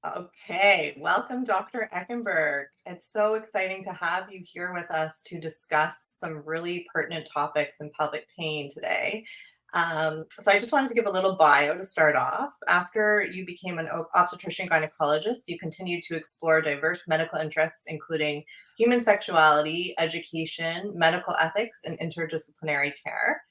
Okay, welcome, Dr. Echenberg. It's so exciting to have you here with us to discuss some really pertinent topics in pelvic pain today. So, I just wanted to give a little bio to start off. After you became an obstetrician gynecologist, you continued to explore diverse medical interests, including human sexuality, education, medical ethics, and interdisciplinary care.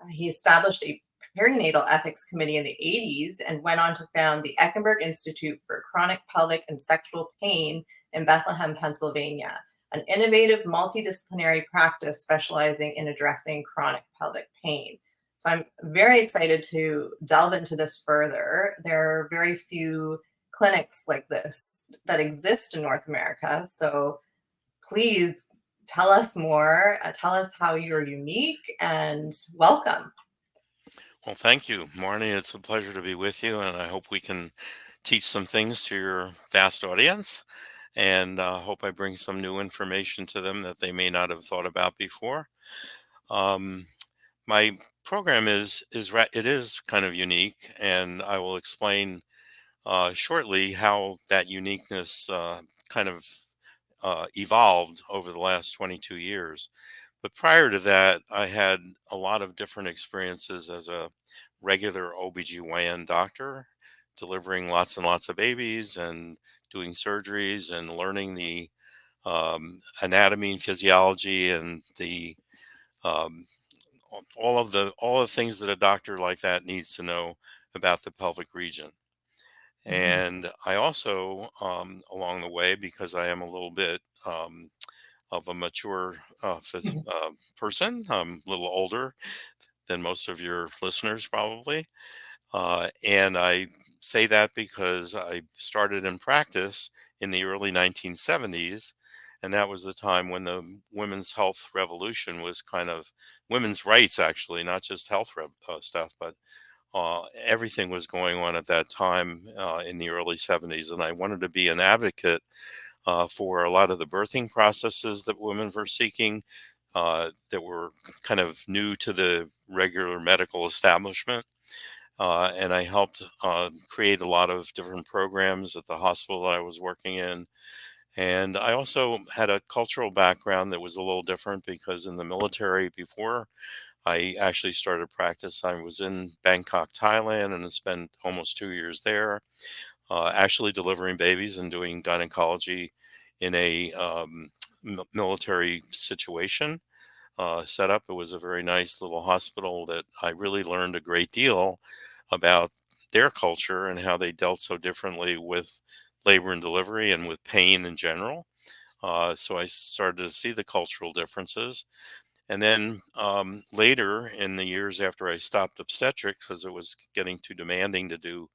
He established a perinatal ethics committee in the 80s and went on to found the Echenberg Institute for Chronic Pelvic and Sexual Pain in Bethlehem, Pennsylvania, an innovative multidisciplinary practice specializing in addressing chronic pelvic pain. So I'm very excited to delve into this further. There are very few clinics like this that exist in North America. So please tell us more. Tell us how you're unique and welcome. Well, thank you, Marnie. It's a pleasure to be with you, and I hope we can teach some things to your vast audience, and hope I bring some new information to them that they may not have thought about before. Um, my program it is kind of unique, and I will explain shortly how that uniqueness kind of evolved over the last 22 years. But prior to that, I had a lot of different experiences as a regular OBGYN doctor, delivering lots and lots of babies and doing surgeries and learning the anatomy and physiology and the um, all the things that a doctor like that needs to know about the pelvic region. Mhm. And I also, along the way, because I am a little bit of a mature person, I'm a little older than most of your listeners probably. And I say that because I started in practice in the early 1970s. And that was the time when the women's health revolution was kind of women's rights, actually, not just stuff, but everything was going on at that time in the early 70s. And I wanted to be an advocate for a lot of the birthing processes that women were seeking that were kind of new to the regular medical establishment. And I helped create a lot of different programs at the hospital that I was working in. And I also had a cultural background that was a little different because in the military before I actually started practice, I was in Bangkok, Thailand, and spent almost 2 years there, actually delivering babies and doing gynecology in a military situation setup. It was a very nice little hospital that I really learned a great deal about their culture and how they dealt so differently with labor and delivery and with pain in general. So I started to see the cultural differences. And then later in the years after I stopped obstetrics, because it was getting too demanding to do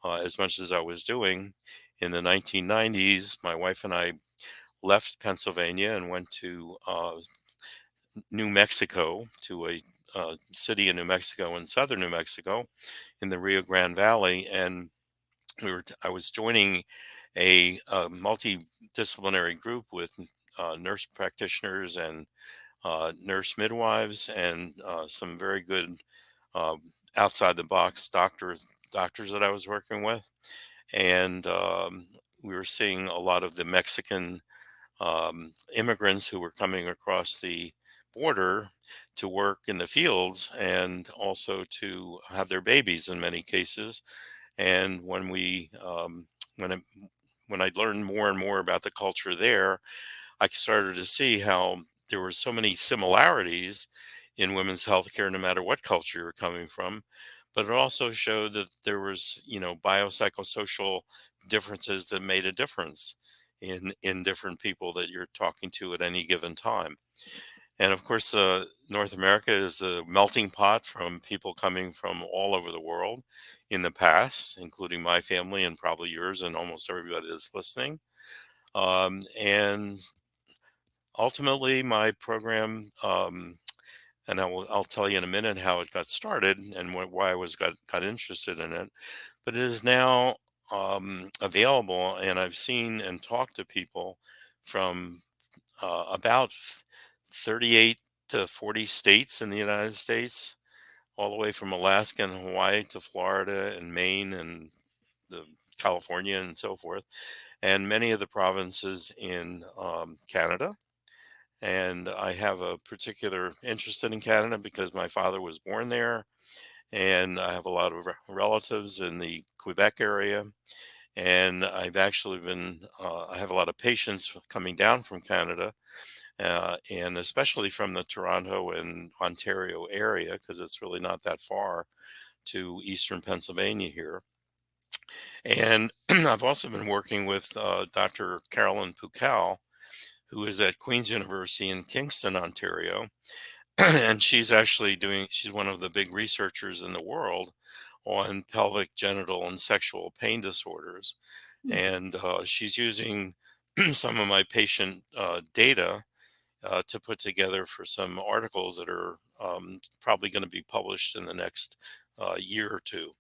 as much as I was doing, in the 1990s, my wife and I left Pennsylvania and went to New Mexico, to a city in New Mexico, in southern New Mexico, in the Rio Grande Valley, and I was joining a multidisciplinary group with nurse practitioners and nurse midwives and some very good uh, outside the box doctors that I was working with, and we were seeing a lot of the Mexican immigrants who were coming across the border to work in the fields and also to have their babies in many cases. And when I, when I learned more and more about the culture there, I started to see how there were so many similarities in women's healthcare, no matter what culture you're coming from. But it also showed that there was, biopsychosocial differences that made a difference in different people that you're talking to at any given time. And of course, North America is a melting pot from people coming from all over the world in the past, including my family and probably yours and almost everybody that's listening. And ultimately, my program, and I'll tell you in a minute how it got started and why got interested in it. But it is now available, and I've seen and talked to people from about 38 to 40 states in the United States, all the way from Alaska and Hawaii to Florida and Maine and the California and so forth, and many of the provinces in Canada. And I have a particular interest in Canada because my father was born there, and I have a lot of relatives in the Quebec area. And I've actually I have a lot of patients coming down from Canada, and especially from the Toronto and Ontario area, because it's really not that far to eastern Pennsylvania here. And I've also been working with Dr. Carolyn Pukal, who is at Queen's University in Kingston, Ontario. And she's one of the big researchers in the world on pelvic, genital, and sexual pain disorders. Mm. And she's using some of my patient data to put together for some articles that are probably going to be published in the next year or two.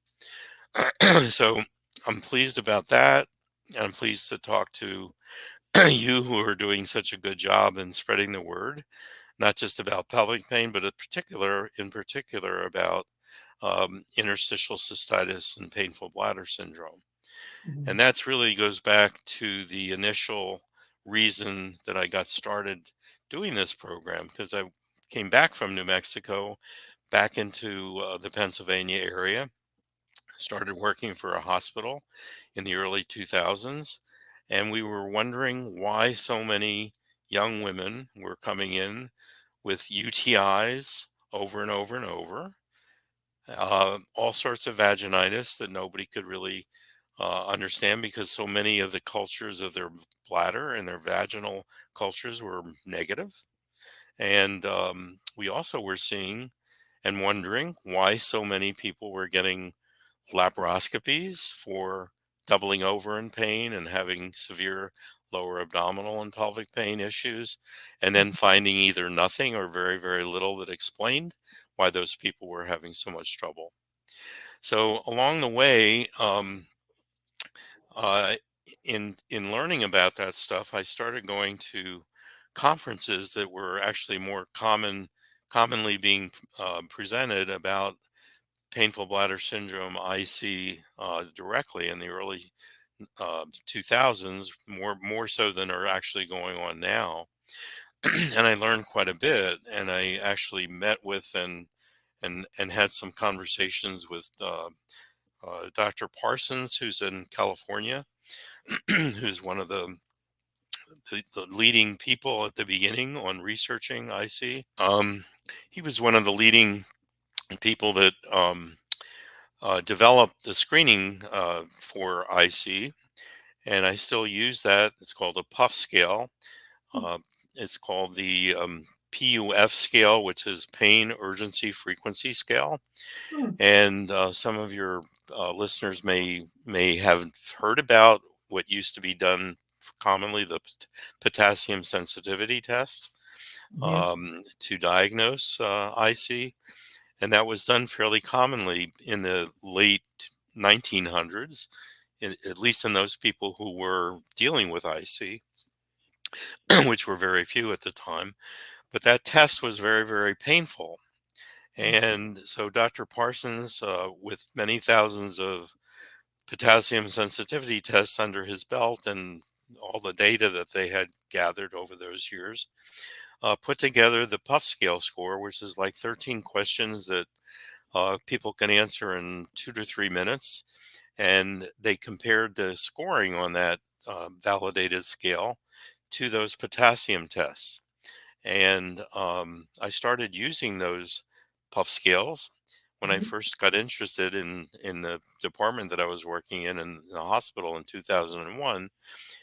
So I'm pleased about that. And I'm pleased to talk to you who are doing such a good job in spreading the word, not just about pelvic pain, but in particular about interstitial cystitis and painful bladder syndrome. And Mhm. that's really goes back to the initial reason that I got started doing this program, because I came back from New Mexico back into the Pennsylvania area, started working for a hospital in the early 2000s, and we were wondering why so many young women were coming in with UTIs over and over and over, all sorts of vaginitis that nobody could really understand, because so many of the cultures of their bladder and their vaginal cultures were negative. And we also were seeing and wondering why so many people were getting laparoscopies for doubling over in pain and having severe lower abdominal and pelvic pain issues, and then finding either nothing or very, very little that explained why those people were having so much trouble. So along the way, uh, in learning about that stuff, I started going to conferences that were actually more commonly being presented about painful bladder syndrome, IC, directly in the early 2000s, more so than are actually going on now. And I learned quite a bit, and I actually met with and had some conversations with Dr. Parsons, who's in California, who's one of the leading people at the beginning on researching IC. He was one of the leading people that developed the screening for IC, and I still use that. It's called a puff scale. Uh, it's called the PUF scale, which is pain urgency frequency scale. Mm. And some of your listeners may have heard about what used to be done commonly, the potassium sensitivity test, Mhm. to diagnose IC, and that was done fairly commonly in the late 1900s, at least in those people who were dealing with IC, which were very few at the time. But that test was very, very painful. And so Dr. Parsons, with many thousands of potassium sensitivity tests under his belt and all the data that they had gathered over those years, put together the Puff Scale score, which is like 13 questions that people can answer in 2 to 3 minutes. And they compared the scoring on that validated scale to those potassium tests. And I started using those puff scales when I Mhm. first got interested in the department that I was working in the hospital in 2001.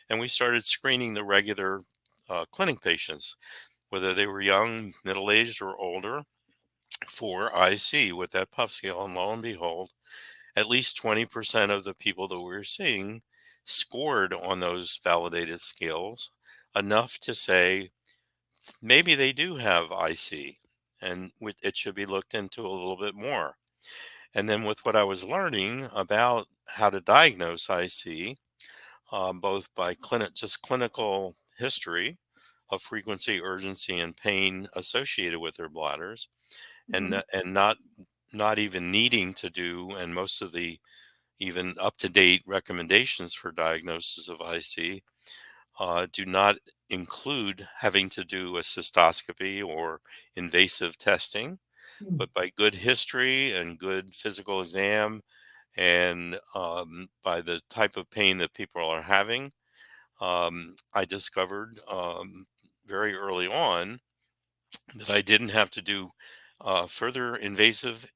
And we started screening the regular clinic patients, whether they were young, middle aged, or older, for IC with that puff scale. And lo and behold, at least 20% of the people that we were seeing scored on those validated scales enough to say maybe they do have IC, and it should be looked into a little bit more. And then with what I was learning about how to diagnose IC, both by clinical history of frequency, urgency, and pain associated with their bladders, Mhm. and not even needing to do, and most of the even up to date recommendations for diagnosis of IC do not include having to do a cystoscopy or invasive testing, Mm. but by good history and good physical exam and by the type of pain that people are having, I discovered very early on that I didn't have to do further invasive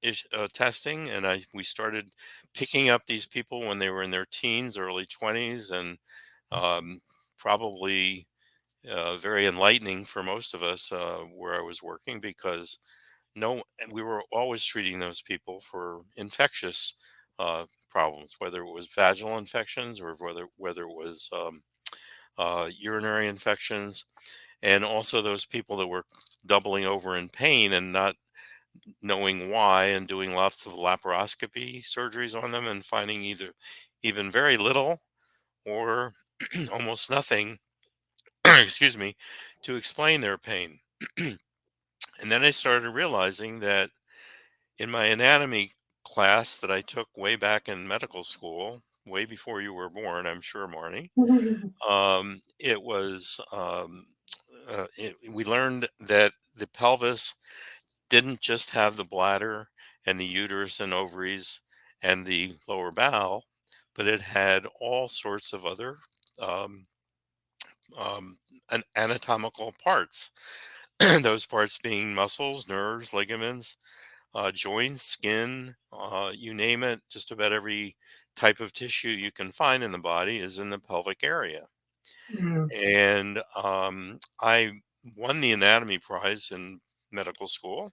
testing, and we started picking up these people when they were in their teens, early 20s, and um, probably very enlightening for most of us where I was working because no, and we were always treating those people for infectious problems, whether it was vaginal infections or whether it was urinary infections, and also those people that were doubling over in pain and not knowing why, and doing lots of laparoscopy surgeries on them and finding either even very little or almost nothing, excuse me, to explain their pain. And then I started realizing that in my anatomy class that I took way back in medical school, way before you were born, I'm sure, Marnie, it was, we learned that the pelvis didn't just have the bladder and the uterus and ovaries and the lower bowel, but it had all sorts of other um, um, anatomical parts. Those parts being muscles, nerves, ligaments, joints, skin, you name it, just about every type of tissue you can find in the body is in the pelvic area. Mm. And I won the anatomy prize in medical school.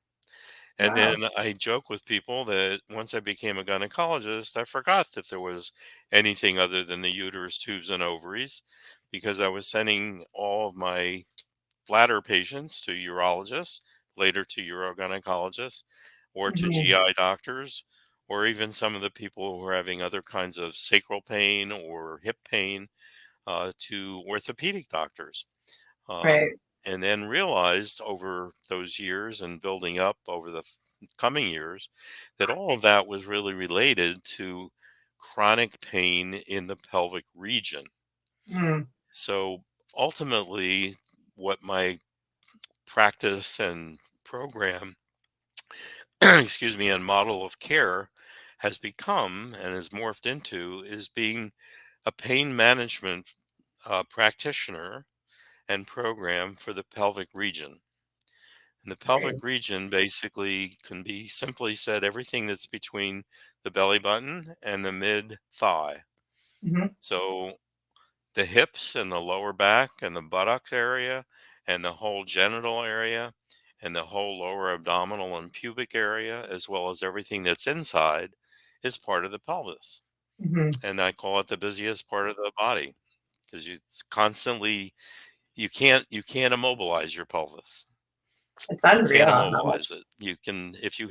And Wow. then I joke with people that once I became a gynecologist, I forgot that there was anything other than the uterus, tubes, and ovaries because I was sending all of my bladder patients to urologists, later to urogynecologists, or to Mhm. GI doctors, or even some of the people who are having other kinds of sacral pain or hip pain to orthopedic doctors. Right. And then realized over those years and building up over the coming years that all of that was really related to chronic pain in the pelvic region. Mm. So ultimately, what my practice and program, excuse me, and model of care has become and has morphed into is being a pain management practitioner and program for the pelvic region. And the Right. pelvic region basically can be simply said everything that's between the belly button and the mid thigh. Mhm. So the hips and the lower back and the buttocks area and the whole genital area and the whole lower abdominal and pubic area, as well as everything that's inside, is part of the pelvis. Mhm. And I call it the busiest part of the body because it's constantly you can't immobilize your pelvis. It's You unreal can't how much. immobilize it. You can if you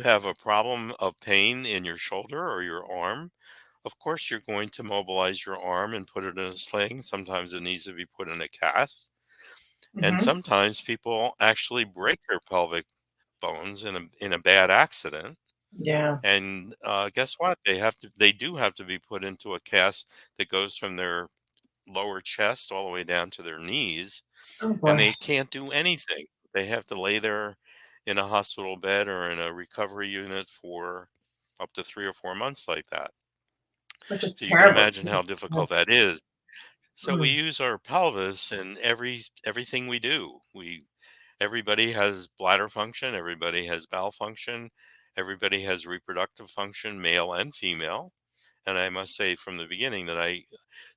have a problem of pain in your shoulder or your arm, of course you're going to mobilize your arm and put it in a sling. Sometimes it needs to be put in a cast. And Mhm. sometimes people actually break their pelvic bones in a bad accident. Yeah. And guess what? They do have to be put into a cast that goes from their lower chest all the way down to their knees, Oh and boy. they can't do anything. They have to lay there in a hospital bed or in a recovery unit for up to 3 or 4 months like that. Which is So you can terrible. imagine how difficult that is. So we Mm. use our pelvis in everything we do. Everybody has bladder function, everybody has bowel function, everybody has reproductive function, male and female. And I must say from the beginning that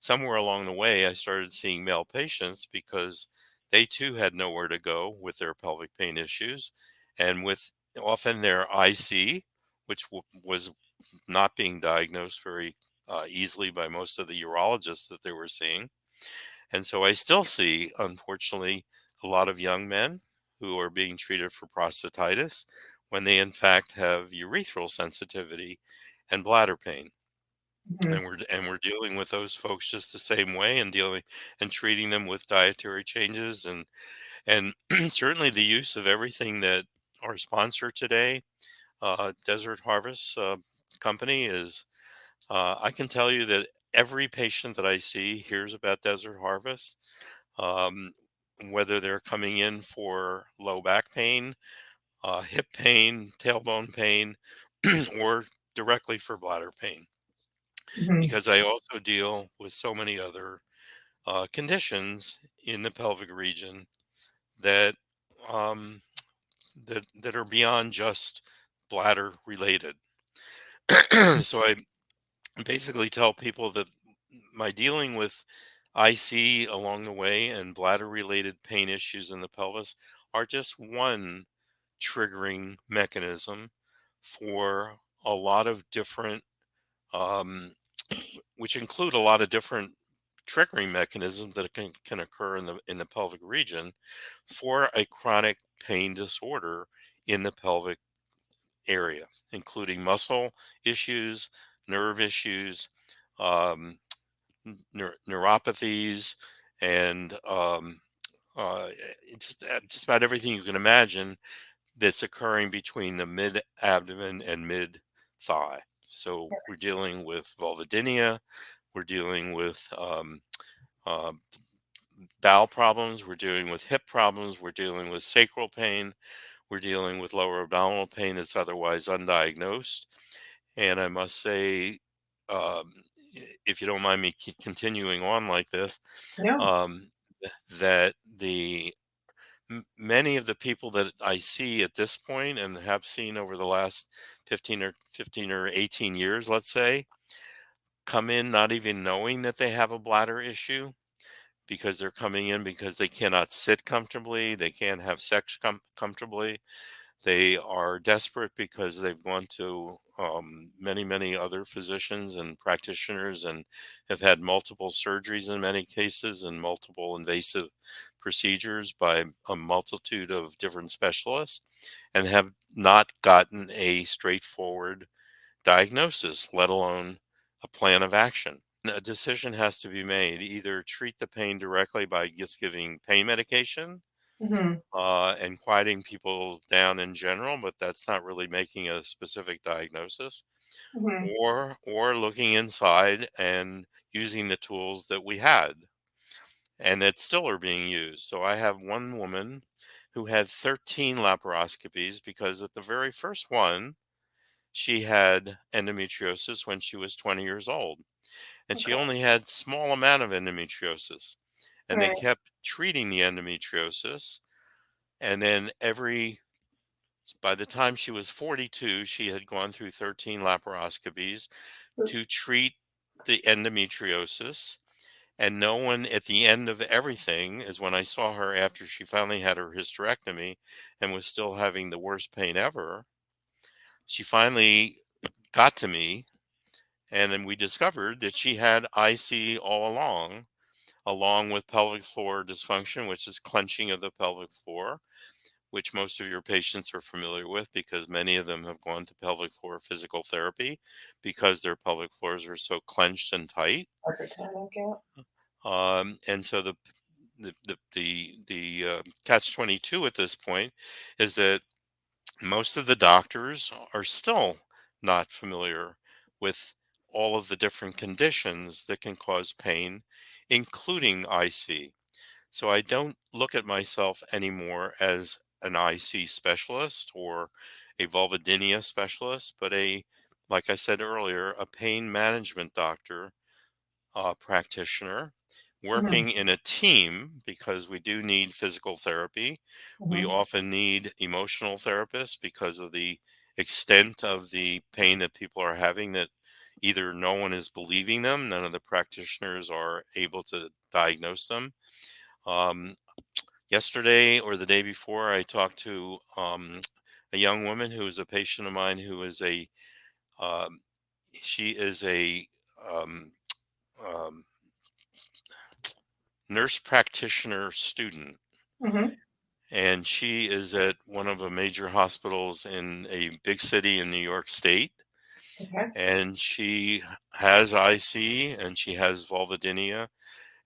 somewhere along the way, I started seeing male patients because they too had nowhere to go with their pelvic pain issues and with often their IC, which was not being diagnosed very easily by most of the urologists that they were seeing. And so I still see, unfortunately, a lot of young men who are being treated for prostatitis when they in fact have urethral sensitivity and bladder pain. Mhm. And we're dealing with those folks just the same way and dealing and treating them with dietary changes and certainly the use of everything that our sponsor today, Desert Harvest, company is I can tell you that every patient that I see hears about Desert Harvest, um, whether they're coming in for low back pain, hip pain, tailbone pain, or directly for bladder pain, Mhm. because I also deal with so many other conditions in the pelvic region that um, that are beyond just bladder related. So I basically tell people that my dealing with IC along the way and bladder related pain issues in the pelvis are just one triggering mechanism for a lot of different um, which include a lot of different triggering mechanisms that can occur in the pelvic region for a chronic pain disorder in the pelvic area, including muscle issues, nerve issues, um, neuropathies, and just about everything you can imagine that's occurring between the mid abdomen and mid thigh. So we're dealing with vulvodynia, we're dealing with uh, bowel problems, we're dealing with hip problems, we're dealing with sacral pain, we're dealing with lower abdominal pain that's otherwise undiagnosed. And I must say, um, if you don't mind me continuing on like this, No. um, that many of the people that I see at this point and have seen over the last 15 or 18 years, let's say, come in not even knowing that they have a bladder issue because they're coming in because they cannot sit comfortably, they can't have sex comfortably. They are desperate because they've gone to many other physicians and practitioners and have had multiple surgeries in many cases and multiple invasive procedures by a multitude of different specialists and have not gotten a straightforward diagnosis, let alone a plan of action. A decision has to be made: either treat the pain directly by just giving pain medication Mhm. and quieting people down in general, but that's not really making a specific diagnosis, Mhm. or looking inside and using the tools that we had and that still are being used. So I have one woman who had 13 laparoscopies because at the very first one, she had endometriosis when she was 20 years old, and she Okay. only had small amount of endometriosis, and they Right. kept treating the endometriosis. And then by the time she was 42, she had gone through 13 laparoscopies to treat the endometriosis. And no one at the end of everything is when I saw her after she finally had her hysterectomy and was still having the worst pain ever. She finally got to me, and then we discovered that she had IC all along with pelvic floor dysfunction, which is clenching of the pelvic floor, which most of your patients are familiar with because many of them have gone to pelvic floor physical therapy because their pelvic floors are so clenched and tight. Hypertonic, yeah. And so catch 22 at this point is that most of the doctors are still not familiar with all of the different conditions that can cause pain, including IC. So I don't look at myself anymore as an IC specialist or a vulvodynia specialist, but like I said earlier, a pain management doctor, practitioner, Mhm. working in a team because we do need physical therapy. We Mhm. often need emotional therapists because of the extent of the pain that people are having that either no one is believing them, none of the practitioners are able to diagnose them. Um, Yesterday or the day before, I talked to a young woman who is a patient of mine who is um, she is a um, um, nurse practitioner student, Mhm. and she is at one of the major hospitals in a big city in New York State, Okay. and she has IC and she has vulvodynia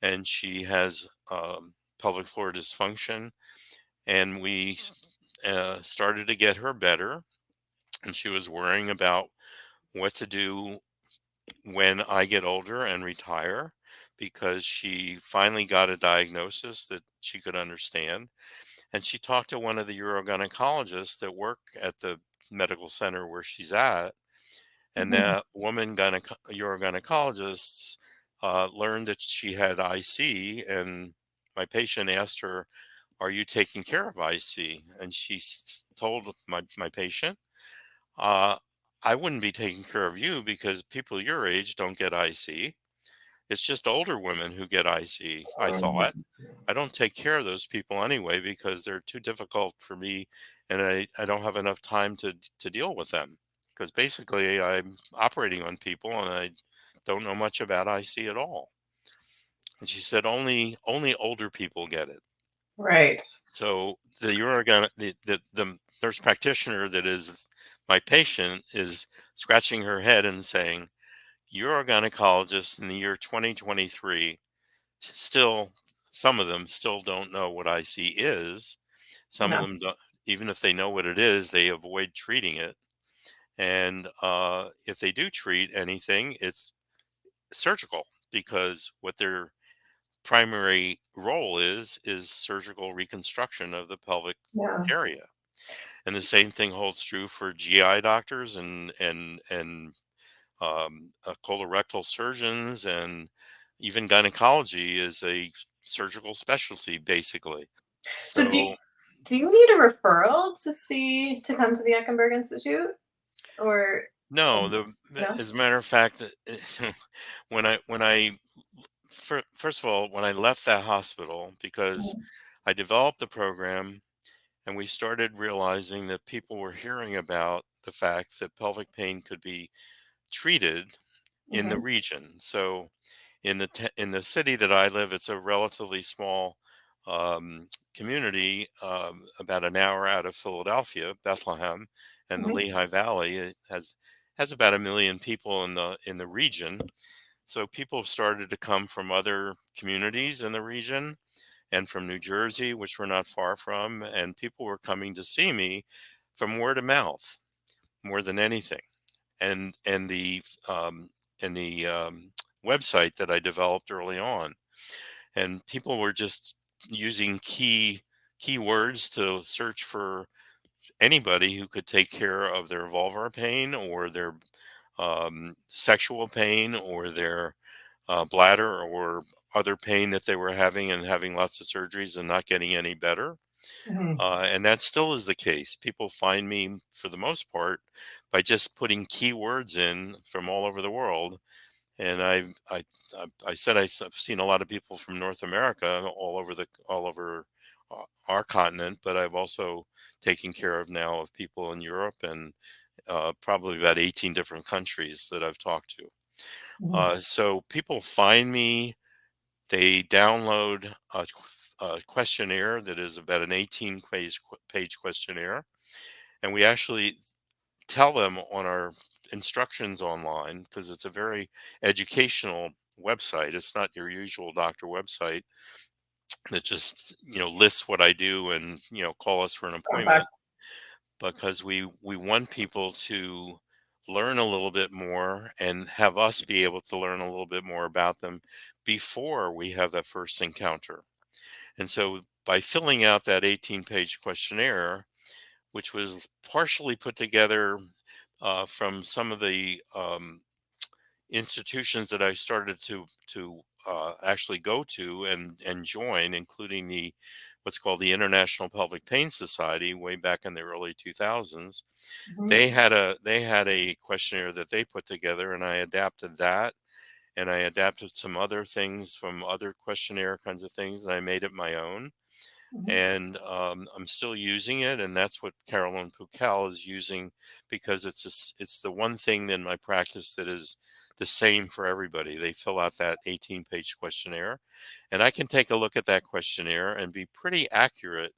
and she has pelvic floor dysfunction, and we started to get her better, and she was worrying about what to do when I get older and retire, because she finally got a diagnosis that she could understand. And she talked to one of the urogynecologists that work at the medical center where she's at. And Mhm. that woman, urogynecologist, learned that she had IC. And my patient asked her, "Are you taking care of IC?" And she told my patient, uh, "I wouldn't be taking care of you because people your age don't get IC. It's just older women who get IC, I thought. I don't take care of those people anyway because they're too difficult for me, and I don't have enough time to deal with them, because basically I'm operating on people and I don't know much about IC at all." And she said only older people get it. Right. So the nurse practitioner that is my patient is scratching her head and saying, "You're a gynecologist in the year 2023. Still, some of them still don't know what IC is. Some of Yeah. them don't, even if they know what it is, they avoid treating it. And if they do treat anything, it's surgical, because what their primary role is surgical reconstruction of the pelvic Yeah. area." And the same thing holds true for GI doctors and colorectal surgeons, and even gynecology is a surgical specialty, basically. So So do you need a referral to come to the Eckenberg Institute or no, um, no? as a matter of fact, when I first of all, when I left that hospital, because Mhm. I developed the program and we started realizing that people were hearing about the fact that pelvic pain could be treated in the Mhm. region. So in the city that I live, it's a relatively small community, about an hour out of Philadelphia, Bethlehem, and the Mhm. Lehigh Valley. It has about 1 million people in the region. So people started to come from other communities in the region and from New Jersey, which we're not far from, and people were coming to see me from word of mouth more than anything. And the website that I developed early on, and people were just using keywords to search for anybody who could take care of their vulvar pain or their sexual pain or their bladder or other pain that they were having, and having lots of surgeries and not getting any better. Mhm. And that still is the case. People find me for the most part by just putting keywords in from all over the world. And I said I've seen a lot of people from North America, all over our continent, but I've also taken care of now of people in Europe, and probably about 18 different countries that I've talked to. Mhm. So people find me, they download a questionnaire that is about an 18 page questionnaire, and we actually tell them on our instructions online, because it's a very educational website. It's not your usual doctor website that just lists what I do and call us for an Okay. appointment, because we want people to learn a little bit more and have us be able to learn a little bit more about them before we have that first encounter. And so by filling out that 18-page questionnaire, which was partially put together from some of the institutions that I started to actually go to and join, including the what's called the International Pelvic Pain Society, way back in the early 2000s. Mhm. They had a questionnaire that they put together, and I adapted that, and I adapted some other things from other questionnaire kinds of things, and I made it my own. Mhm. And I'm still using it, and that's what Carolyn Pukel is using, because it's the one thing in my practice that is the same for everybody. They fill out that 18-page questionnaire, and I can take a look at that questionnaire and be pretty accurate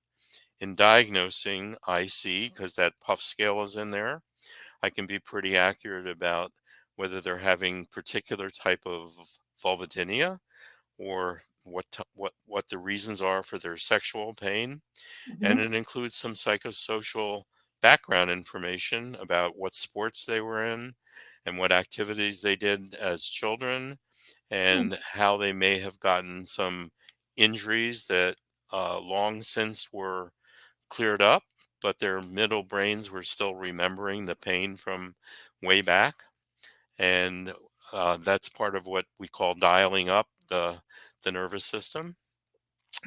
in diagnosing IC, because that puff scale is in there. I can be pretty accurate about whether they're having particular type of vulvodynia, or what the reasons are for their sexual pain. And Mhm. it includes some psychosocial background information about what sports they were in, and what activities they did as children, Hmm. and how they may have gotten some injuries that long since were cleared up, but their middle brains were still remembering the pain from way back. And that's part of what we call dialing up the nervous system.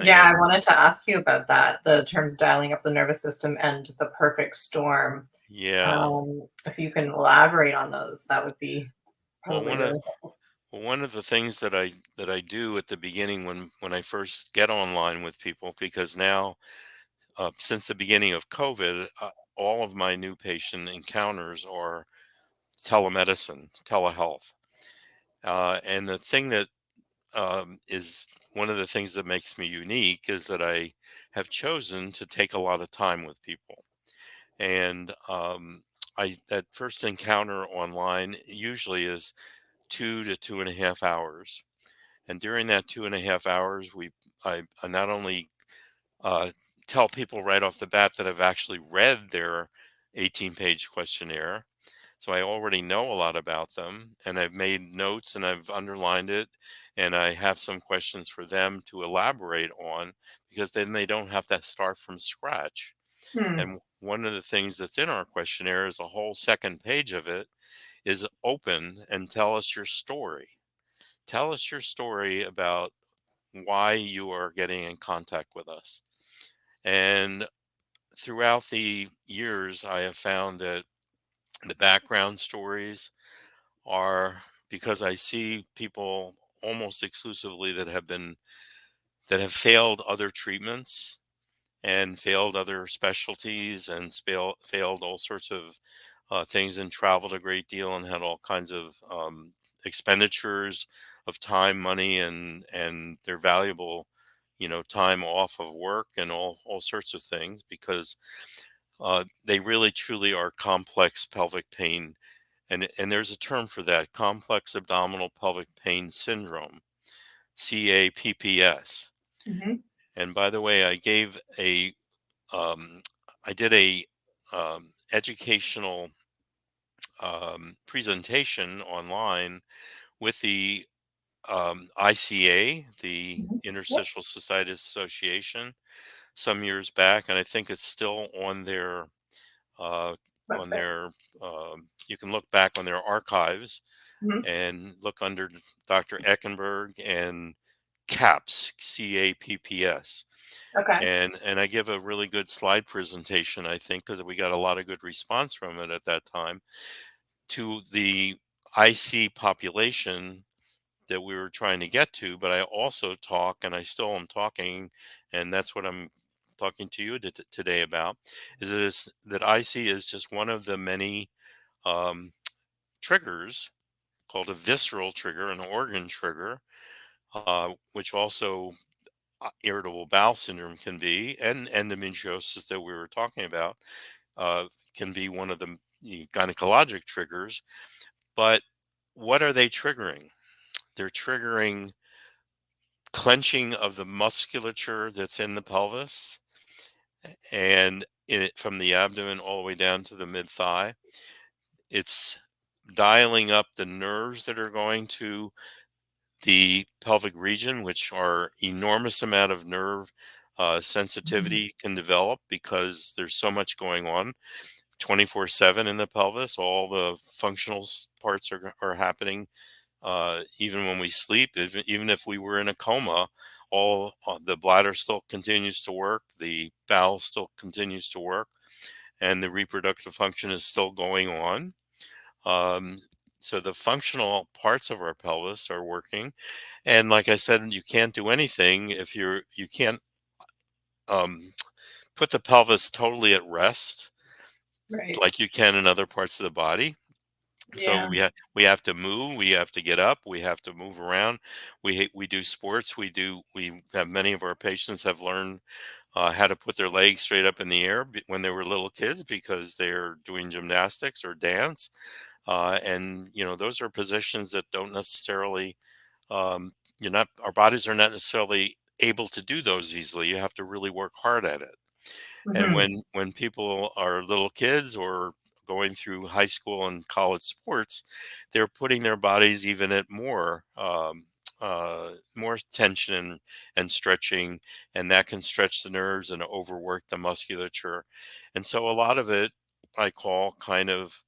Yeah, I And wanted to ask you about that, the terms dialing up the nervous system and the perfect storm. yeah, If you can elaborate on those, that would be well, probably really helpful. one of the things that I do at the beginning when I first get online with people, because now since the beginning of COVID, all of my new patient encounters are telemedicine, telehealth, and the thing that is one of the things that makes me unique is that I have chosen to take a lot of time with people. And I that first encounter online usually is 2 to 2.5 hours. And during that 2.5 hours, I not only uh, tell people right off the bat that I've actually read their 18-page questionnaire. So I already know a lot about them, and I've made notes and I've underlined it, and I have some questions for them to elaborate on, because then they don't have to start from scratch. Hmm. And one of the things that's in our questionnaire is a whole second page of it is open and tell us your story. Tell us your story about why you are getting in contact with us. And throughout the years, I have found that the background stories are, because I see people almost exclusively that have failed other treatments and failed other specialties and failed all sorts of things, and traveled a great deal and had all kinds of expenditures of time, money, and their valuable, time off of work and all sorts of things, because they really truly are complex pelvic pain. And there's a term for that: complex abdominal pelvic pain syndrome, CAPPS. Hmm. And by the way, um, I did a educational presentation online with the ICA, the Hmm. Yep, Interstitial Cystitis Association, some years back, and I think it's still uh, on website. their. You can look back on their archives Hmm. and look under Dr. Echenberg and CAPS, CAPPS. Okay. And I give a really good slide presentation, I think, because we got a lot of good response from it at that time, to the IC population that we were trying to get to. But I also talk, and I still am talking, and that's what I'm talking to you today about, that IC is just one of the many um, triggers, called a visceral trigger, an organ trigger, which also irritable bowel syndrome can be, and endometriosis that we were talking about uh, can be one of the gynecologic triggers. But what are they triggering? They're triggering clenching of the musculature that's in the pelvis and from the abdomen all the way down to the mid thigh. It's dialing up the nerves that are going to the pelvic region, which are enormous amount of nerve Hmm. sensitivity can develop because there's so much going on 24/7 in the pelvis. All the functional parts are happening even when we sleep. Even if we were in a coma, all the bladder still continues to work, the bowel still continues to work, and the reproductive function is still going on. Um, so the functional parts of our pelvis are working, and like I said, you can't do anything if you can't um, put the pelvis totally at rest Right. like you can in other parts of the body. So Yeah. we have to move, we have to get up, we have to move around. We do sports. We have many of our patients have learned how to put their legs straight up in the air when they were little kids because they're doing gymnastics or dance. And those are positions that don't necessarily um, you're not our bodies are not necessarily able to do those easily. You have to really work hard at it. And Hmm. when people are little kids or going through high school and college sports, they're putting their bodies even at more tension and stretching, and that can stretch the nerves and overwork the musculature. And so a lot of it I call kind of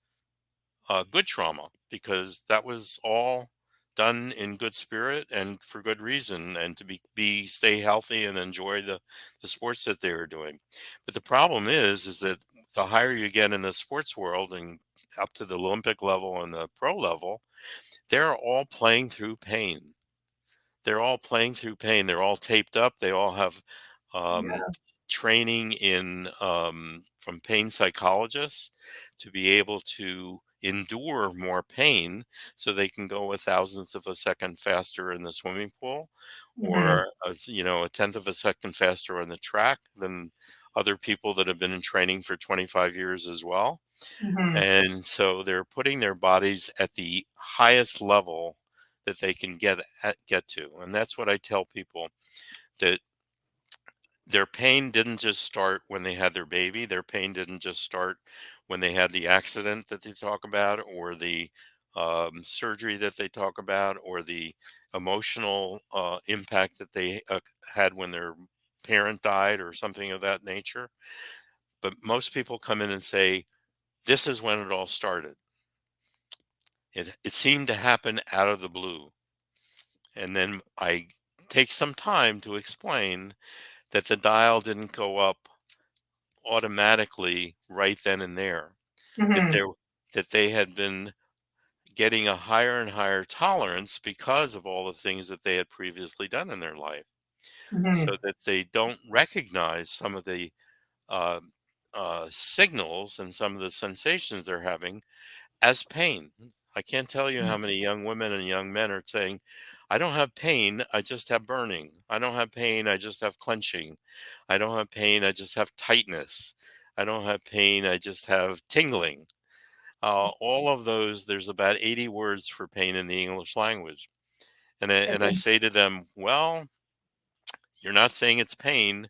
good trauma, because that was all done in good spirit and for good reason, and to be stay healthy and enjoy the sports that they were doing. But the problem is that the higher you get in the sports world and up to the Olympic level and the pro level, they're all playing through pain. They're all playing through pain. They're all taped up. They all have um, Yeah. training in from pain psychologists to be able to endure more pain, so they can go a thousandth of a second faster in the swimming pool, Hmm. or a tenth of a second faster on the track than other people that have been in training for 25 years as well. Hmm. And so they're putting their bodies at the highest level that they can get to. And that's what I tell people, that their pain didn't just start when they had their baby. Their pain didn't just start when they had the accident that they talk about, or the surgery that they talk about, or the emotional impact that they had when their parent died or something of that nature. But most people come in and say, this is when it all started. It seemed to happen out of the blue. And then I take some time to explain that the dial didn't go up automatically right then and there. That Hmm. there that they had been getting a higher and higher tolerance because of all the things that they had previously done in their life, Hmm. so that they don't recognize some of the uh, signals and some of the sensations they're having as pain. I can't tell you how many young women and young men are saying, I don't have pain, I just have burning. I don't have pain, I just have clenching. I don't have pain, I just have tightness. I don't have pain, I just have tingling. All of those, there's about 80 words for pain in the English language. And I say to them, well, you're not saying it's pain,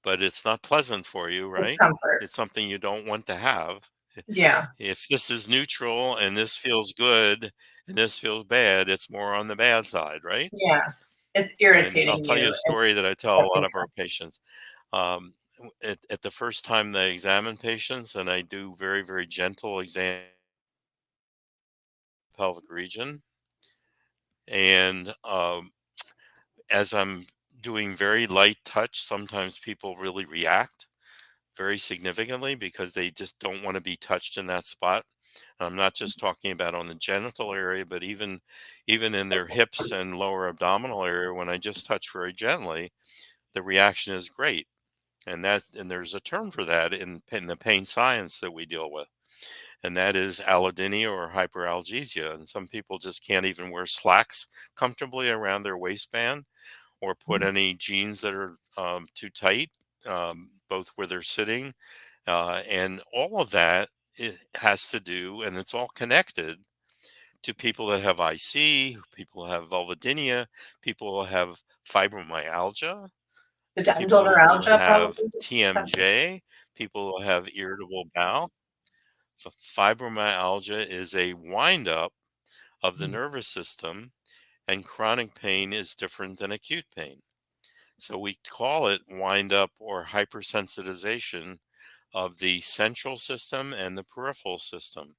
but it's not pleasant for you, right? Discomfort. It's something you don't want to have. Yeah. If this is neutral and this feels good and this feels bad, it's more on the bad side, right? Yeah. It's And I'll irritating tell you you. a It's story that I tell a lot stepping of our patients. At the first time they examine patients, and I do very, very gentle exam pelvic region. And as I'm doing very light touch, sometimes people really react very significantly because they just don't want to be touched in that spot. And I'm not just talking about on the genital area, but even in their hips and lower abdominal area. When I just touch very gently, the reaction is great. And there's a term for that in the pain science that we deal with, and that is allodynia or hyperalgesia. And some people just can't even wear slacks comfortably around their waistband, or put Mhm. any jeans that are too tight, both where they're sitting, and all of that, it has to do, and it's all connected to people that have IC, people who have vulvodynia, people who have fibromyalgia, The dental people who neuralgia have probably. TMJ, people who have irritable bowel. Fibromyalgia is a windup of the Mhm. nervous system, and chronic pain is different than acute pain. So we call it wind up or hypersensitization of the central system and the peripheral system.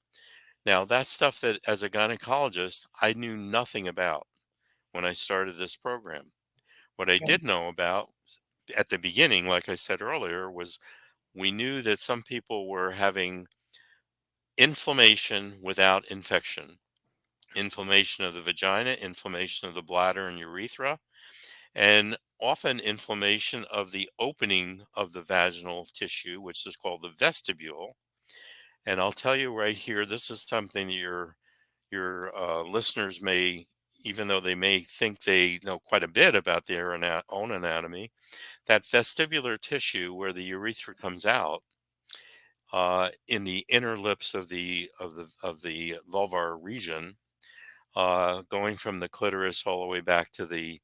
Now, that's stuff that as a gynecologist, I knew nothing about when I started this program. What I Right. did know about at the beginning, like I said earlier, was we knew that some people were having inflammation without infection, inflammation of the vagina, inflammation of the bladder and urethra, and often inflammation of the opening of the vaginal tissue, which is called the vestibule. And I'll tell you right here, this is something that your listeners may, even though they may think they know quite a bit about their own anatomy, that vestibular tissue where the urethra comes out, in the inner lips of the vulvar region, going from the clitoris all the way back to the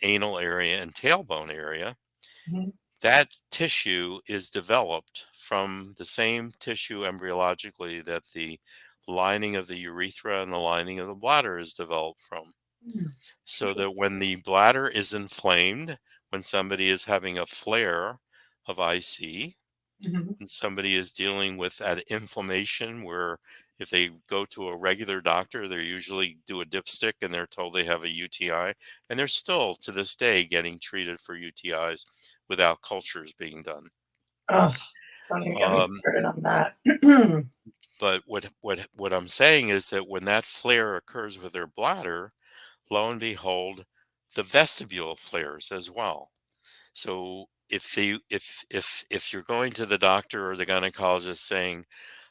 anal area and tailbone area. Mhm. That tissue is developed from the same tissue embryologically that the lining of the urethra and the lining of the bladder is developed from. Mm. So that when the bladder is inflamed, when somebody is having a flare of IC, Mhm. and somebody is dealing with that inflammation where if they go to a regular doctor, they usually do a dipstick and they're told they have a UTI. And they're still to this day getting treated for UTIs without cultures being done. Oh, don't even get me Um, started on that. but what I'm saying is that when that flare occurs with their bladder, lo and behold, the vestibule flares as well. So if you're going to the doctor or the gynecologist saying,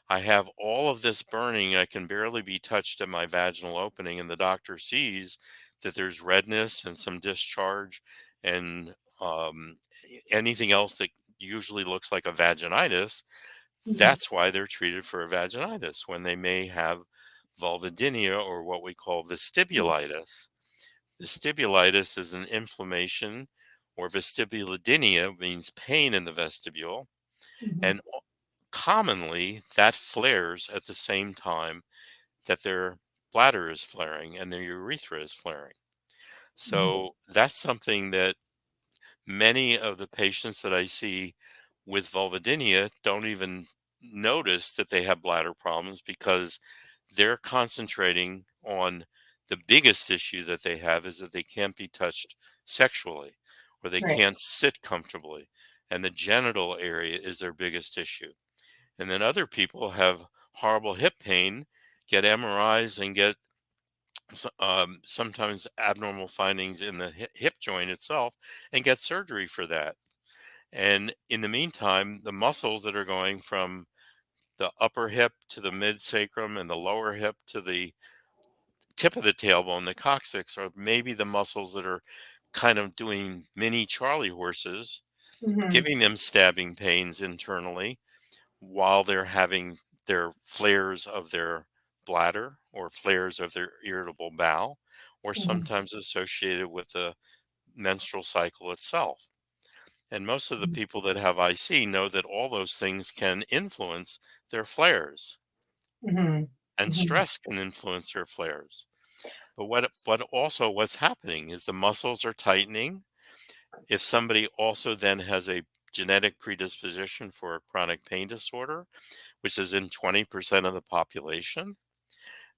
I have all of this burning, I can barely be touched at my vaginal opening, and the doctor sees that there's redness and some discharge and anything else that usually looks like a vaginitis, Mhm. that's why they're treated for a vaginitis when they may have vulvodynia or what we call vestibulitis. Vestibulitis is an inflammation, or vestibulodynia means pain in the vestibule, Mhm. and commonly that flares at the same time that their bladder is flaring and their urethra is flaring. Mhm. So that's something that many of the patients that I see with vulvodynia don't even notice that they have bladder problems because they're concentrating on the biggest issue that they have is that they can't be touched sexually or they Right. can't sit comfortably. And the genital area is their biggest issue. And then other people have horrible hip pain, get MRIs, and get sometimes abnormal findings in the hip joint itself and get surgery for that. And in the meantime, the muscles that are going from the upper hip to the mid sacrum and the lower hip to the tip of the tailbone, the coccyx, are maybe the muscles that are kind of doing mini Charlie horses, Mhm. giving them stabbing pains internally while they're having their flares of their bladder or flares of their irritable bowel, or Mhm. sometimes associated with the menstrual cycle itself. And most of the Mhm. people that have IC know that all those things can influence their flares, Mhm. and Mhm. stress can influence their flares. But what's happening is the muscles are tightening. If somebody also then has a genetic predisposition for a chronic pain disorder, which is in 20% of the population,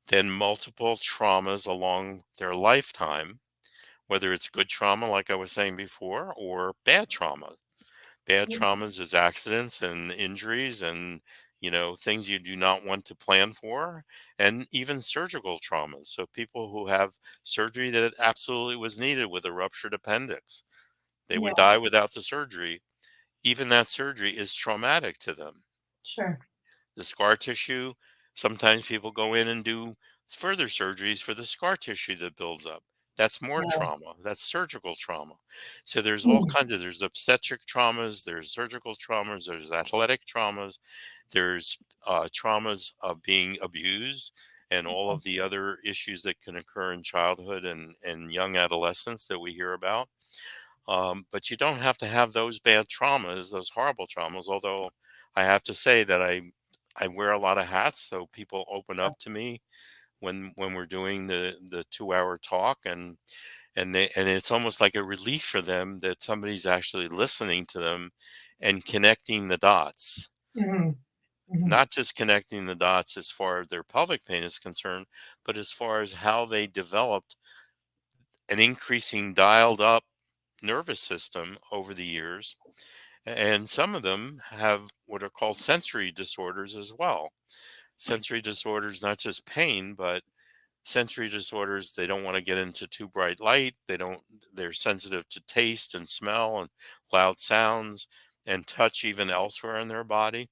then multiple traumas along their lifetime, whether it's good trauma, like I was saying before, or bad trauma. Bad traumas is accidents and injuries and things you do not want to plan for, and even surgical traumas. So people who have surgery that absolutely was needed with a ruptured appendix, they Yeah, would die without the surgery. Even that surgery is traumatic to them. sure. The scar tissue, sometimes people go in and do further surgeries for the scar tissue that builds up. That's more Yeah. trauma. That's surgical trauma. So there's all Mhm. kinds of there's obstetric traumas, there's surgical traumas, there's athletic traumas, there's traumas of being abused, and all of the other issues that can occur in childhood and young adolescence that we hear about. But you don't have to have those bad traumas, those horrible traumas. Although I have to say that I wear a lot of hats, so people open up to me when we're doing the 2 hour talk, and it's almost like a relief for them that somebody's actually listening to them and connecting the dots. Mhm. Mhm. Not just connecting the dots as far as their pelvic pain is concerned, but as far as how they developed an increasing dialed up nervous system over the years. And some of them have what are called sensory disorders as well. Sensory disorders, not just pain, but sensory disorders, they don't want to get into too bright light. They're sensitive to taste and smell and loud sounds and touch even elsewhere in their body.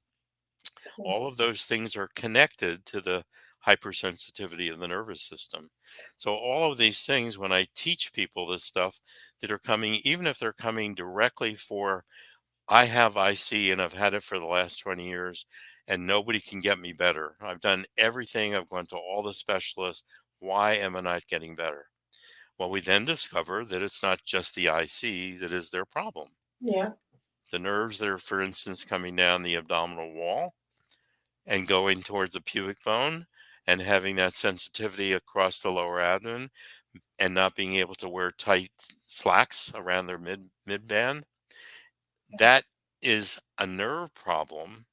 All of those things are connected to the hypersensitivity of the nervous system. So all of these things, when I teach people this stuff that are coming, even if they're coming directly for, I have IC and I've had it for the last 20 years and nobody can get me better. I've done everything. I've gone to all the specialists. Why am I not getting better? Well, we then discover that it's not just the IC that is their problem. Yeah. The nerves that are, for instance, coming down the abdominal wall and going towards the pubic bone and having that sensitivity across the lower abdomen and not being able to wear tight slacks around their mid band. That is a nerve problem.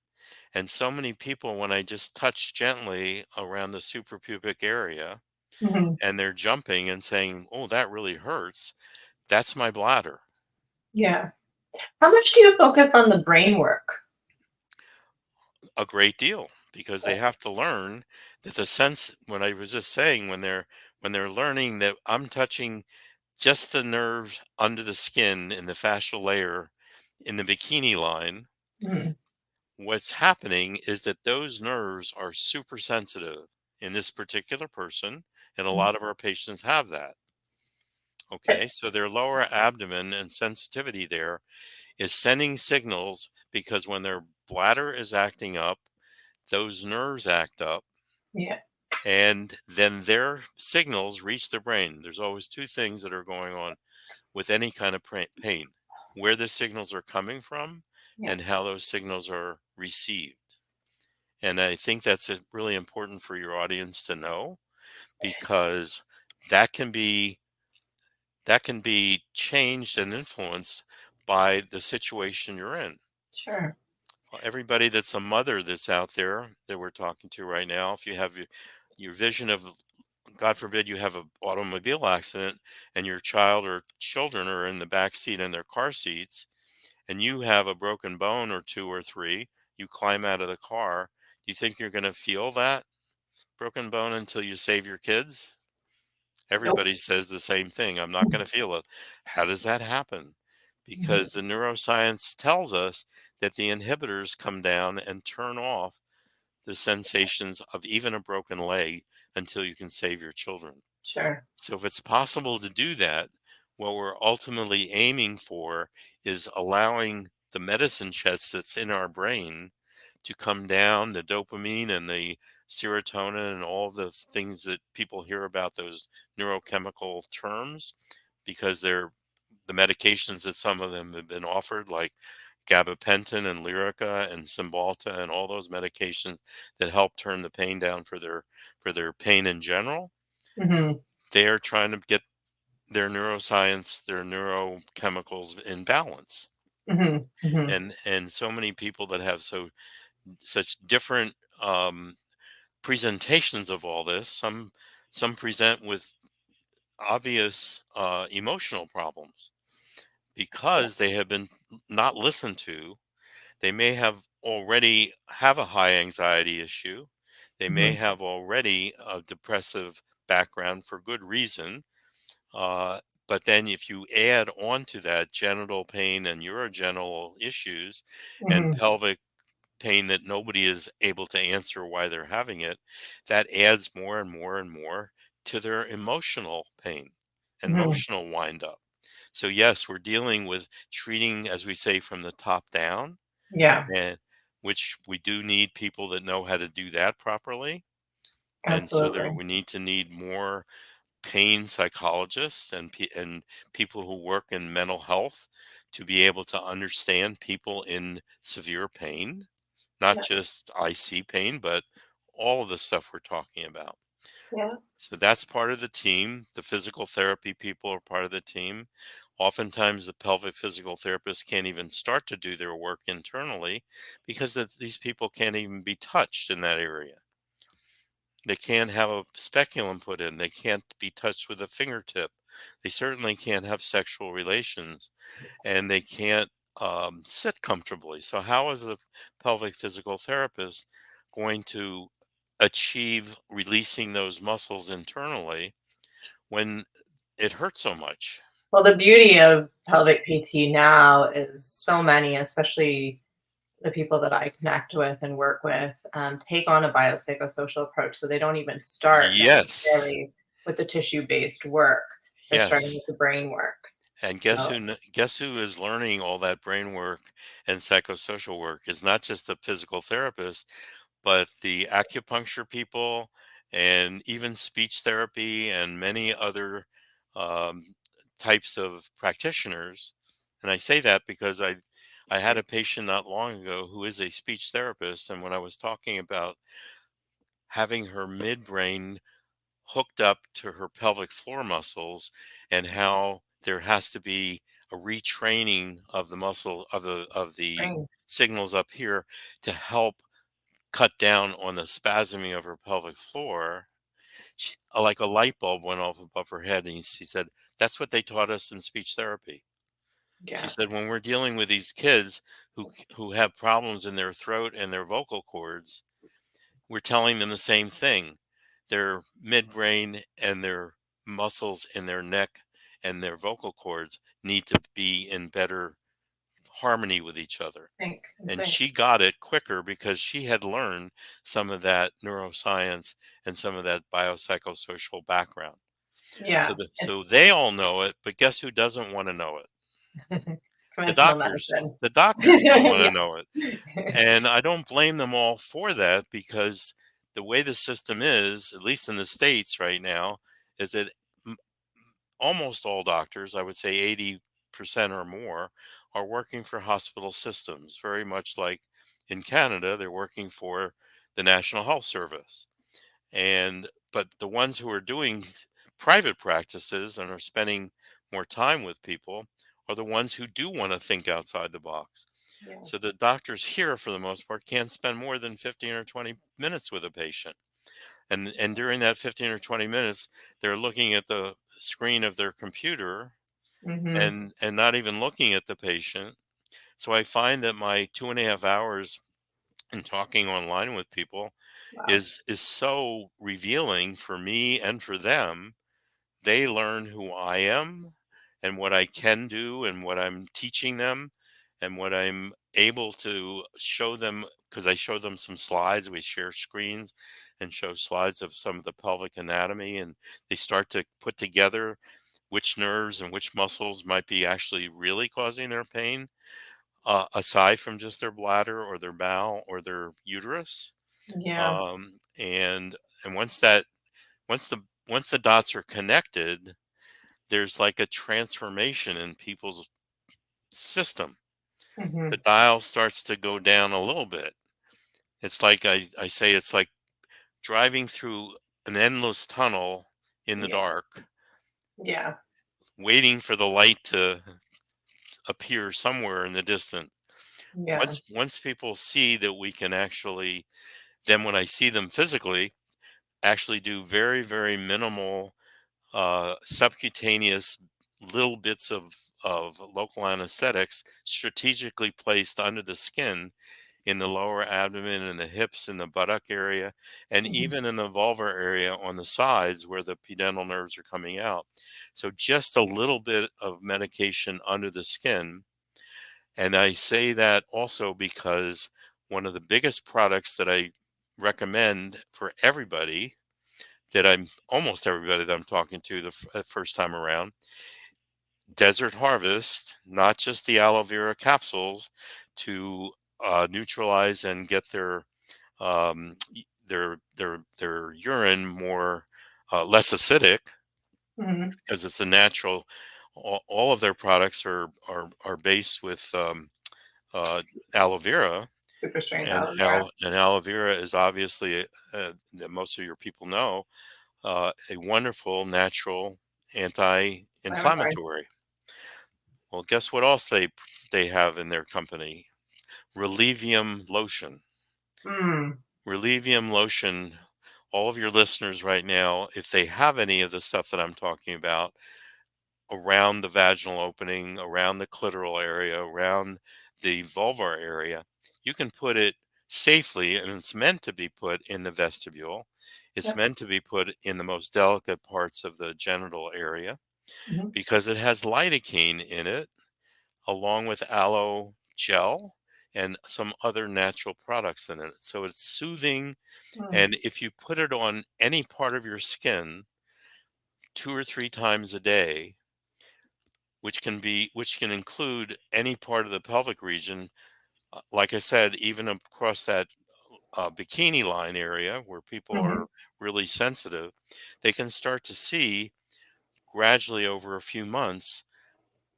And so many people, when I just touch gently around the suprapubic area Mhm. and they're jumping and saying, "Oh, that really hurts," that's my bladder. Yeah. How much do you focus on the brain work? A great deal, because they have to learn that the sense, when I was just saying, when they're learning that I'm touching just the nerves under the skin in the fascial layer in the bikini line, Mhm. what's happening is that those nerves are super sensitive in this particular person, and a Mhm. lot of our patients have that. Okay, so their lower abdomen and sensitivity there is sending signals, because when their bladder is acting up, those nerves act up, Yeah, and then their signals reach the brain. There's always two things that are going on with any kind of pain: where the signals are coming from yeah, and how those signals are received. And I think that's really important for your audience to know, because that can be that can be changed and influenced by the situation you're in. sure. Everybody that's a mother that's out there that we're talking to right now, if you have your vision of, God forbid, you have an automobile accident and your child or children are in the back seat in their car seats, and you have a broken bone or two or three, you climb out of the car. Do you think you're going to feel that broken bone until you save your kids? Nope. Everybody says the same thing. I'm not going to feel it. How does that happen? Mhm. Because the neuroscience tells us that the inhibitors come down and turn off the sensations of even a broken leg until you can save your children. Sure. So, if it's possible to do that, what we're ultimately aiming for is allowing the medicine chest that's in our brain to come down, the dopamine and the serotonin and all the things that people hear about, those neurochemical terms, because they're the medications that some of them have been offered, like gabapentin and Lyrica and Cymbalta and all those medications that help turn the pain down for their pain in general. Mhm. They are trying to get their neuroscience, their neurochemicals in balance. Mhm. Mhm. And so many people that have such different presentations of all this. Some present with obvious emotional problems because they have been not listened to. They may have already have a high anxiety issue. They may Mhm. have already a depressive background for good reason. Uh, but then if you add on to that genital pain and urogenital issues and Mhm. pelvic pain that nobody is able to answer why they're having it, that adds more and more and more to their emotional pain and Mhm. emotional wind up. So yes, we're dealing with treating, as we say, from the top down, Yeah, and which we do need people that know how to do that properly. And so there absolutely. we need more pain psychologists and people who work in mental health to be able to understand people in severe pain, not Yeah, just IC pain, but all of the stuff we're talking about. yeah, So that's part of the team. The physical therapy people are part of the team. Oftentimes, the pelvic physical therapists can't even start to do their work internally because these people can't even be touched in that area. They can't have a speculum put in. They can't be touched with a fingertip. They certainly can't have sexual relations, and they can't sit comfortably. So, how is the pelvic physical therapist going to achieve releasing those muscles internally when it hurts so much? well, the beauty of pelvic PT now is so many, especially the people that I connect with and work with, take on a biopsychosocial approach. So they don't even start Yes, necessarily with the tissue-based work. They're starting yes. with the brain work. And So, guess who is learning all that brain work and psychosocial work is not just the physical therapist, but the acupuncture people and even speech therapy and many other um, types of practitioners. And I say that because I had a patient not long ago who is a speech therapist, and when I was talking about having her midbrain hooked up to her pelvic floor muscles and how there has to be a retraining of the muscle of the Right. signals up here to help cut down on the spasming of her pelvic floor. Like a light bulb went off above her head, and she said, "That's what they taught us in speech therapy." She Yeah. said, "When we're dealing with these kids who It's- who have problems in their throat and their vocal cords, we're telling them the same thing. Their midbrain and their muscles in their neck and their vocal cords need to be in better harmony with each other." Think and And sync. she got it quicker because she had learned some of that neuroscience and some of that biopsychosocial background. So Yeah. so they all know it, but guess who doesn't want to know it? The Conventional doctors. medicine. The doctors don't want to Yes. know it. And I don't blame them all for that because the way the system is, at least in the States right now, is that m- almost all doctors, I would say 80% or more, are working for hospital systems, very much like in Canada, they're working for the National Health Service. But the ones who are doing private practices and are spending more time with people are the ones who do want to think outside the box. So Yes. the doctors here, for the most part, can't spend more than 15 or 20 minutes with a patient. And during that 15 or 20 minutes, they're looking at the screen of their computer Hmm. and not even looking at the patient. So I find that my 2.5 hours in talking online with people Wow. is so revealing for me and for them. They learn who I am and what I can do and what I'm teaching them and what I'm able to show them because I show them some slides. We share screens and show slides of some of the pelvic anatomy, and they start to put together which nerves and which muscles might be actually really causing their pain, aside from just their bladder or their bowel or their uterus. Yeah. And once the dots are connected, there's like a transformation in people's system. The Hmm. dial starts to go down a little bit. It's like I say it's like driving through an endless tunnel in the Yeah. dark, Yeah. waiting for the light to appear somewhere in the distance. Yeah. Once people see that we can actually, then when I see them physically, actually do very, very minimal subcutaneous little bits of local anesthetics strategically placed under the skin in the lower abdomen and the hips and the buttock area and Hmm. even in the vulvar area on the sides where the pudendal nerves are coming out. So just a little bit of medication under the skin. And I say that also because one of the biggest products that I recommend for everybody, that I'm almost everybody that I'm talking to first time around, Desert Harvest, not just the aloe vera capsules to neutralize and get their urine more less acidic Hmm. because it's a natural. All of their products are based with aloe vera, Super strength and aloe vera. aloe vera is obviously that most of your people know a wonderful natural Inflammatory. anti-inflammatory. Well, guess what else they have in their company? Relivium lotion. Mm. Relivium lotion. All of your listeners right now, if they have any of the stuff that I'm talking about around the vaginal opening, around the clitoral area, around the vulvar area, you can put it safely, and it's meant to be put in the vestibule. It's Yep. meant to be put in the most delicate parts of the genital area Hmm. because it has lidocaine in it along with aloe gel and some other natural products in it. So it's soothing. Mm. And if you put it on any part of your skin 2 or 3 times a day, which can include any part of the pelvic region, like I said, even across that bikini line area where people Hmm. are really sensitive, they can start to see gradually over a few months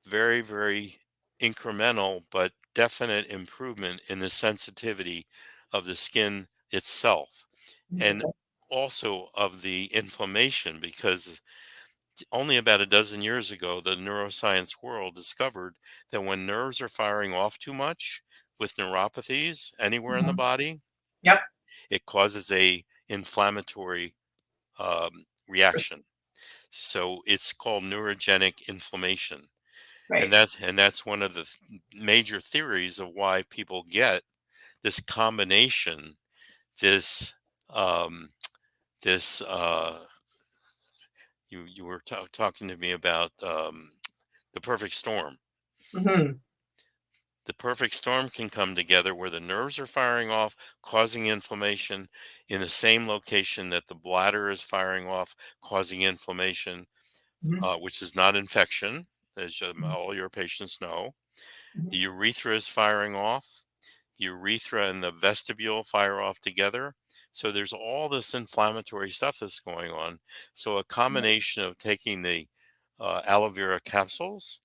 very, very incremental but definite improvement in the sensitivity of the skin itself, and Amazing. also of the inflammation, because only about a dozen years ago, the neuroscience world discovered that when nerves are firing off too much with neuropathies anywhere in the Mhm. body, Yep. it causes a inflammatory reaction. So it's called neurogenic inflammation, and Right. that's one of the major theories of why people get this combination, this um, this you were talking to me about the perfect storm. Hmm. The perfect storm can come together where the nerves are firing off, causing inflammation in the same location that the bladder is firing off, causing inflammation, Hmm. which is not infection, as Hmm. all your patients know. The Hmm. urethra is firing off. The urethra and the vestibule fire off together. So there's all this inflammatory stuff that's going on. So a combination of taking the aloe vera capsules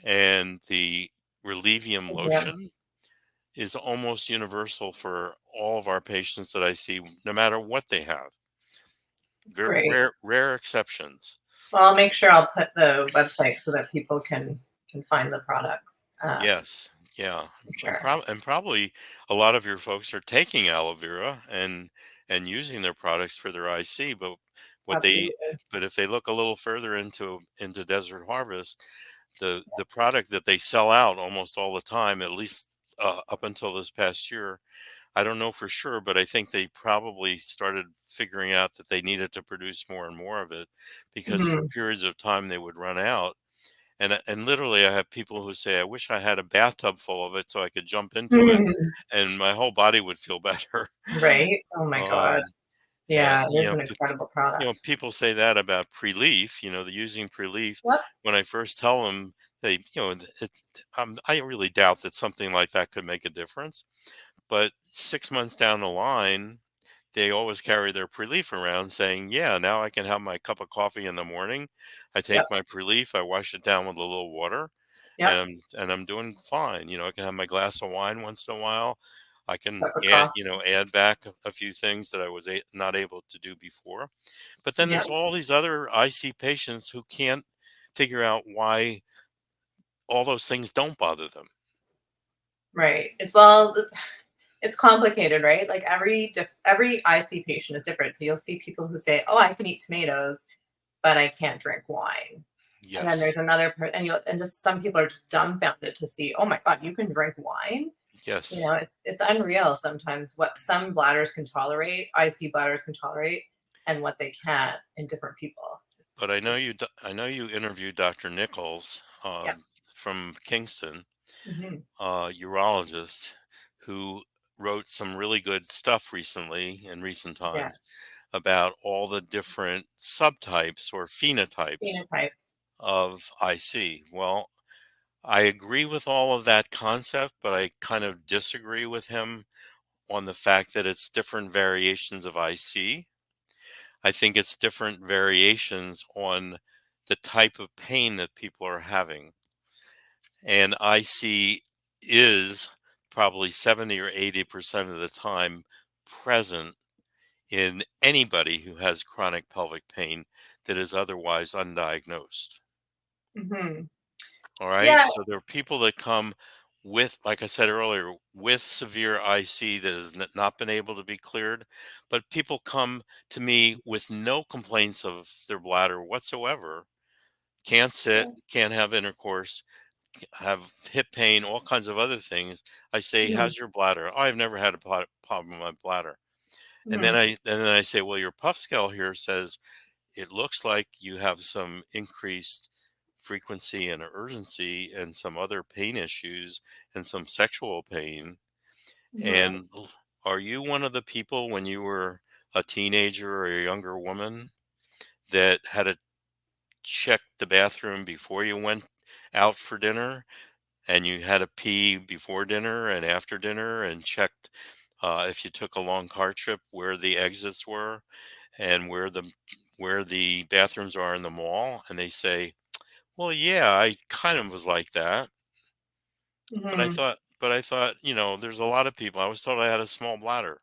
and the Relivium Yeah, lotion is almost universal for all of our patients that I see, no matter what they have. it's Very great. rare exceptions. Well, I'll make sure I'll put the website so that people can find the products, Yes, yeah, for sure. and probably a lot of your folks are taking aloe vera and using their products for their IC, but what they Absolutely. but if they look a little further into Desert Harvest, the product that they sell out almost all the time, at least up until this past year, I don't know for sure, but I think they probably started figuring out that they needed to produce more and more of it, because for Mhm. periods of time they would run out. And literally, I have people who say, "I wish I had a bathtub full of it so I could jump into it, Mhm. and my whole body would feel better." Right? Oh my god. Um, and Yeah, it is an incredible product. people say that about pre-leaf. The using pre-leaf. Yep. When I first tell them, I really doubt that something like that could make a difference. But 6 months down the line, they always carry their pre-leaf around, saying, "Yeah, now I can have my cup of coffee in the morning. I Yep. take my pre-leaf, I wash it down with a little water, Yep. and I'm doing fine. I can have my glass of wine once in a while. I can Cup of coffee. add back a few things that I was not able to do before. But then Yep. there's all these other IC patients who can't figure out why all those things don't bother them. Right. It's complicated, right? Like every IC patient is different. So you'll see people who say, "Oh, I can eat tomatoes, but I can't drink wine." And then there's Yes, and just some people are just dumbfounded to see, "Oh my god, you can drink wine?" yes. It's unreal sometimes what some bladders can tolerate, IC bladders can tolerate, and what they can't in different people. But I know you interviewed Dr. Nichols Yeah. from Kingston, Hmm. urologist, who wrote some really good stuff recently in recent times Yes. about all the different subtypes or phenotypes Phenotypes. of IC. Well, I agree with all of that concept, but I kind of disagree with him on the fact that it's different variations of IC. I think it's different variations on the type of pain that people are having. And IC is probably 70 or 80% of the time present in anybody who has chronic pelvic pain that is otherwise undiagnosed. Hmm. All right. Yeah. So there are people that come with, like I said earlier, with severe IC that has not been able to be cleared. But people come to me with no complaints of their bladder whatsoever. Can't sit, can't have intercourse, have hip pain, all kinds of other things. I say, Mhm. "How's your bladder?" "Oh, I've never had a problem with my bladder." And Mhm. then I say, "Well, your puff scale here says it looks like you have some increased frequency and urgency and some other pain issues and some sexual pain. Mhm. And are you one of the people when you were a teenager or a younger woman that had to check the bathroom before you went out for dinner, and you had to pee before dinner and after dinner, and checked if you took a long car trip where the exits were and where the bathrooms are in the mall?" And they say, "Well, yeah, I kind of was like that." But Mhm. but I thought, there's a lot of people. I was told I had a small bladder.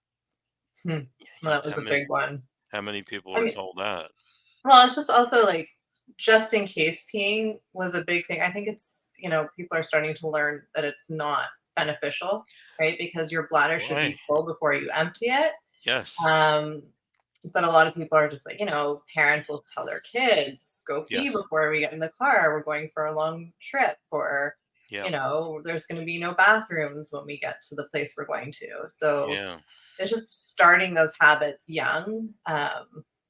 Hmm. Well, Gee, that was a big one. how many people I are mean, told that? well, it's just also like just in case peeing was a big thing. I think it's, people are starting to learn that it's not beneficial, right? Because your bladder should Right. be full before you empty it. Yes. Um, but a lot of people are just like, parents will tell their kids, go pee Yes. before we get in the car. We're going for a long trip, or, Yeah. there's going to be no bathrooms when we get to the place we're going to. So Yeah. it's just starting those habits young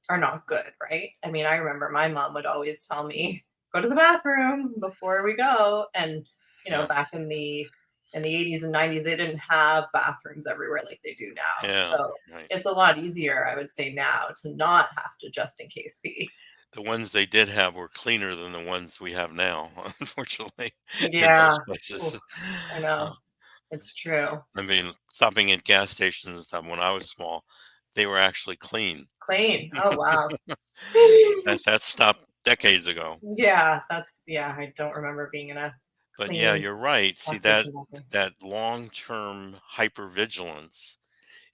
are not good, right? I mean, I remember my mom would always tell me, go to the bathroom before we go. And, Yeah. back in the 80s and 90s, they didn't have bathrooms everywhere like they do now. Yeah. So Right. it's a lot easier, I would say, now to not have to just in case pee. The ones they did have were cleaner than the ones we have now, unfortunately, in Yeah. most places. Oof, I Uh, know. It's true. I mean, stopping at gas stations and stuff when I was small, they were actually clean. Clean. Oh, wow. That stopped decades ago. Yeah, I don't remember being in a But yeah, clean you're right. See gas that station bathroom. that long-term hypervigilance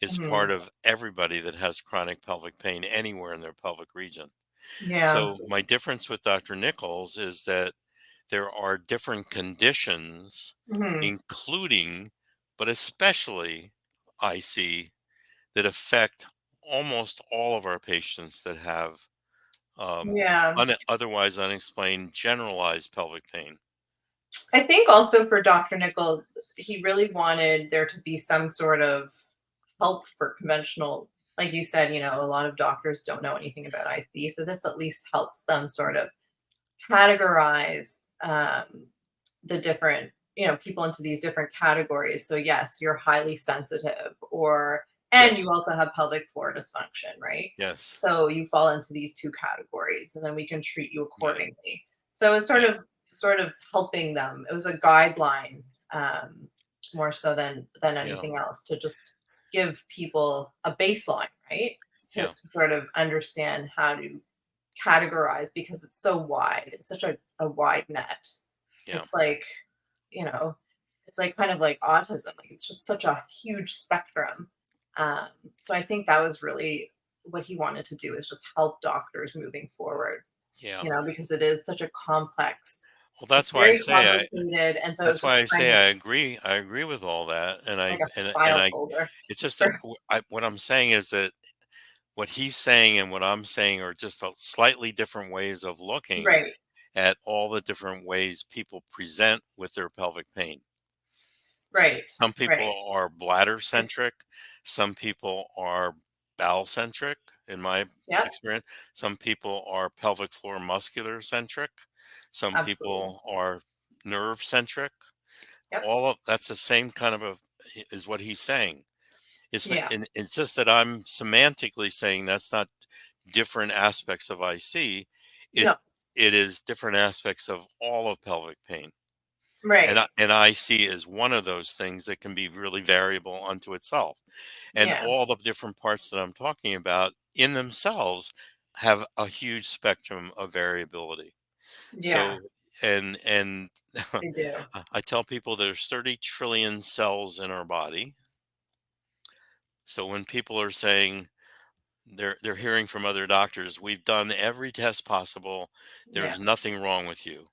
is part Mhm. of everybody that has chronic pelvic pain anywhere in their pelvic region. Yeah. So my difference with Dr. Nichols is that there are different conditions, Mhm. including, but especially, I see, that affect almost all of our patients that have Yeah. otherwise unexplained generalized pelvic pain. I think also for Dr. Nickel, he really wanted there to be some sort of help for conventional, like you said, a lot of doctors don't know anything about IC. So this at least helps them sort of categorize the different, people into these different categories. So yes, you're highly sensitive, and you Yes, also have pelvic floor dysfunction, right? yes, So you fall into these two categories, and then we can treat you yeah, accordingly. So it's yeah, sort of helping them. It was a guideline, more so than yeah, anything else, to just give people a baseline, right? yeah, To sort of understand how to categorize, because it's so wide. It's such a wide net. yeah, It's like, you know, it's like kind of like autism. Like it's just such a huge spectrum. Um, so I think that was really what he wanted to do, is just help doctors moving forward, yeah. because it is such a complex, Well, it's very complicated. And so it's that's why just I trying say to I agree. I agree with all that, and like I a and file I. folder. It's just that For, what I'm saying is that what he's saying and what I'm saying are just slightly different ways of looking right. at all the different ways people present with their pelvic pain. Right. Some Right. people are bladder It's centric, some people are bowel centric, in my yep, experience. Some people are pelvic floor muscular centric, some absolutely. people are nerve centric. Yep. All of that's the same kind of is what he's saying. Yeah. And it's just that I'm semantically saying that's not different aspects of IC. It No. it is different aspects of all of pelvic pain. Right. And IC is one of those things that can be really variable unto itself. And Yeah. all the different parts that I'm talking about in themselves have a huge spectrum of variability. Yeah. So and They do. I tell people there's 30 trillion cells in our body. So when people are saying they're hearing from other doctors, we've done every test possible, Yeah. there's nothing wrong with you.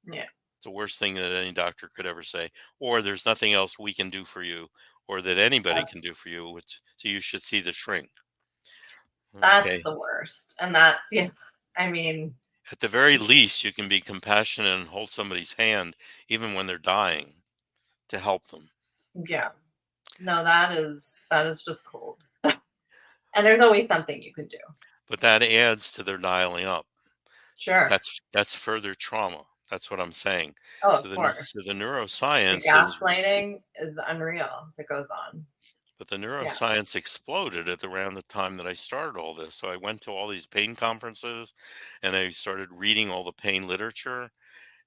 Yeah. It's the worst thing that any doctor could ever say. Or there's nothing else we can do for you or that anybody can That's do for you. So you should see the shrink. that's Okay. the worst. And that's, yeah. I mean, At the very least, you can be compassionate and hold somebody's hand even when they're dying to help them. yeah. No, that is just cold. And there's always something you can do. But that adds to their dialing up. Sure. That's further trauma. That's what I'm saying. Oh, So of so course. the The neuroscience is gaslighting is unreal that goes on. But the Yeah. neuroscience exploded at around the time that I started all this. So I went to all these pain conferences and I started reading all the pain literature.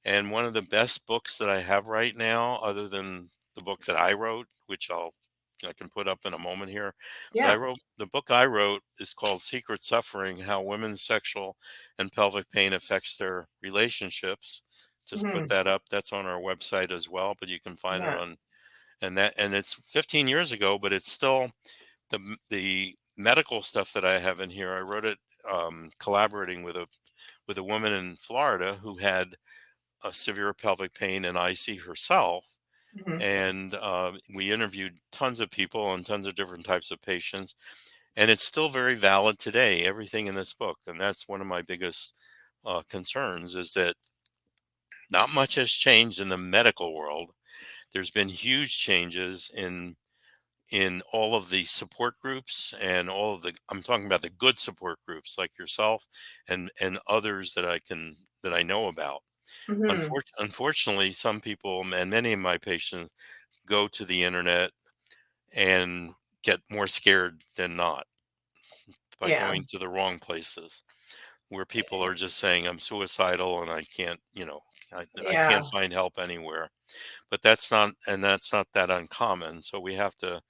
And one of the best books that I have right now, other than the book that I wrote, which I can put up in a moment here, but Yeah. the book I wrote is called Secret Suffering: How Women's Sexual and Pelvic Pain Affects Their Relationships. Just put Hmm. that up. That's on our website as well, but you can find it Yeah. on and it's 15 years ago, but it's still the medical stuff that I have in here. I wrote it collaborating with a woman in Florida who had a severe pelvic pain and IC herself. Mhm. And we interviewed tons of people and tons of different types of patients, and it's still very valid today. Everything in this book, and that's one of my biggest concerns, is that not much has changed in the medical world. There's been huge changes in all of the support groups and all of the I'm talking about the good support groups like yourself and others that I know about. Mhm. Unfortunately, some people and many of my patients go to the internet and get more scared than not by Yeah. going to the wrong places where people are just saying I'm suicidal and I can't, I can't Yeah. find help anywhere. But that's not that uncommon. So we have to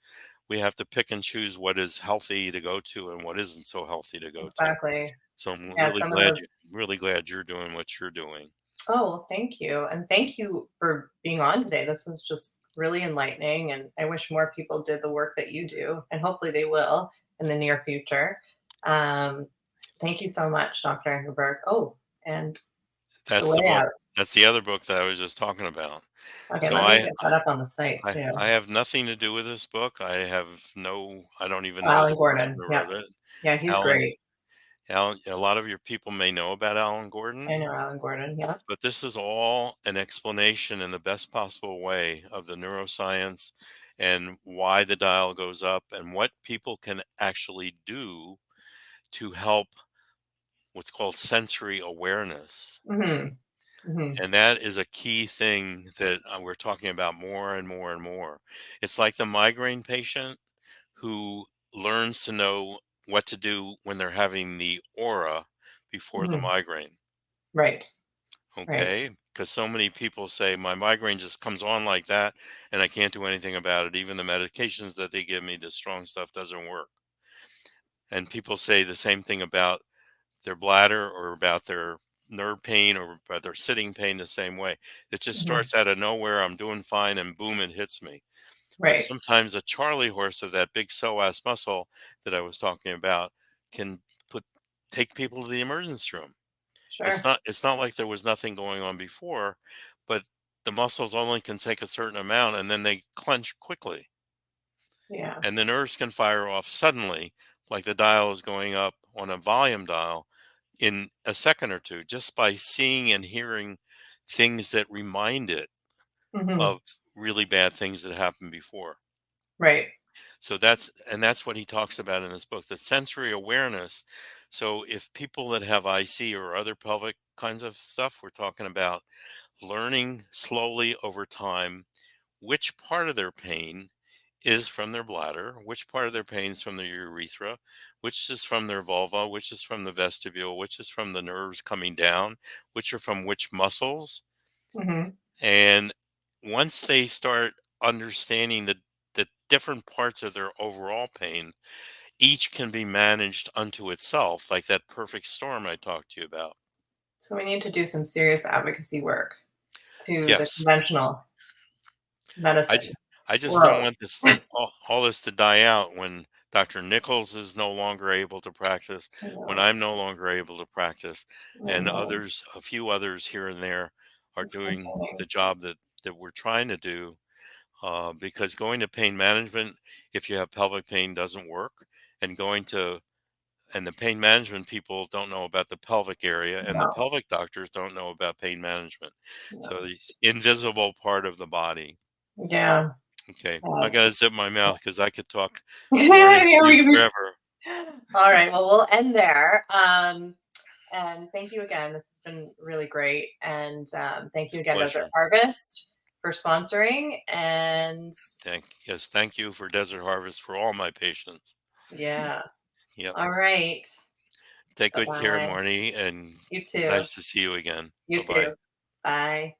pick and choose what is healthy to go to and what isn't so healthy to go to. Exactly. So I'm Yeah, some of those. really glad you're doing what you're doing. Oh, well, thank you. And thank you for being on today. This was just really enlightening. And I wish more people did the work that you do. And hopefully they will in the near future. Um, Thank you so much, Dr. Eckenberg. Oh, and the That's the way book. out. That's the other book that I was just talking about. Okay, So let me get that up on the site too. I have nothing to do with this book. I don't even Oh, know the Alan person Gordon. who Yep. wrote it. Yeah, he's Alan great. a lot of your people may know about Alan I Gordon, know Alan Gordon. Yep. but this is all an explanation in the best possible way of the neuroscience and why the dial goes up and what people can actually do to help what's called sensory awareness. Hmm. Hmm. And that is a key thing that we're talking about more and more and more. It's like the migraine patient who learns to know what to do when they're having the aura before the Hmm. migraine. Right. Right. Okay. Because so many people say my migraine just comes on like that and I can't do anything about it. Even the medications that they give me, the strong stuff doesn't work. And people say the same thing about their bladder or about their nerve pain or about their sitting pain the same way. It just Hmm. starts out of nowhere. I'm doing fine and boom, it hits me. But Right. sometimes a Charlie horse of that big psoas muscle that I was talking about can put take people to the emergency room. Sure. It's not like there was nothing going on before, but the muscles only can take a certain amount and then they clench quickly. Yeah. And the nerves can fire off suddenly, like the dial is going up on a volume dial in a second or two, just by seeing and hearing things that remind it Hmm. of really bad things that happened before. Right. So that's what he talks about in this book, the sensory awareness. So if people that have IC or other pelvic kinds of stuff, we're talking about learning slowly over time which part of their pain is from their bladder, which part of their pain is from their urethra, which is from their vulva, which is from the vestibule, which is from the nerves coming down, which are from which muscles. Hmm. And once they start understanding the different parts of their overall pain, each can be managed unto itself, like that perfect storm I talked to you about. So we need to do some serious advocacy work to the Yes. conventional I, ju- medicine I just don't world. want all this to die out when Dr. Nichols is no longer able to practice, I when know. I'm no longer able to practice, I and know. a few others here and there are It's doing the concerning. job that we're trying to do. Because going to pain management, if you have pelvic pain, doesn't work, and the pain management people don't know about the pelvic area, and the No. pelvic doctors don't know about pain management. So No. the invisible part of the body. Yeah. Okay, I Uh, gotta zip my mouth because I could talk more to yeah, you forever. all right. Well, we'll end there. And thank you again. This has been really great. And thank It's you a again, Desert pleasure. Harvest, for sponsoring. And Thank you for Desert Harvest for all my patients. yeah. Yep. All right. Take Bye good care, bye. Marnie, and You too. nice to see you again. You Bye bye. too. Bye.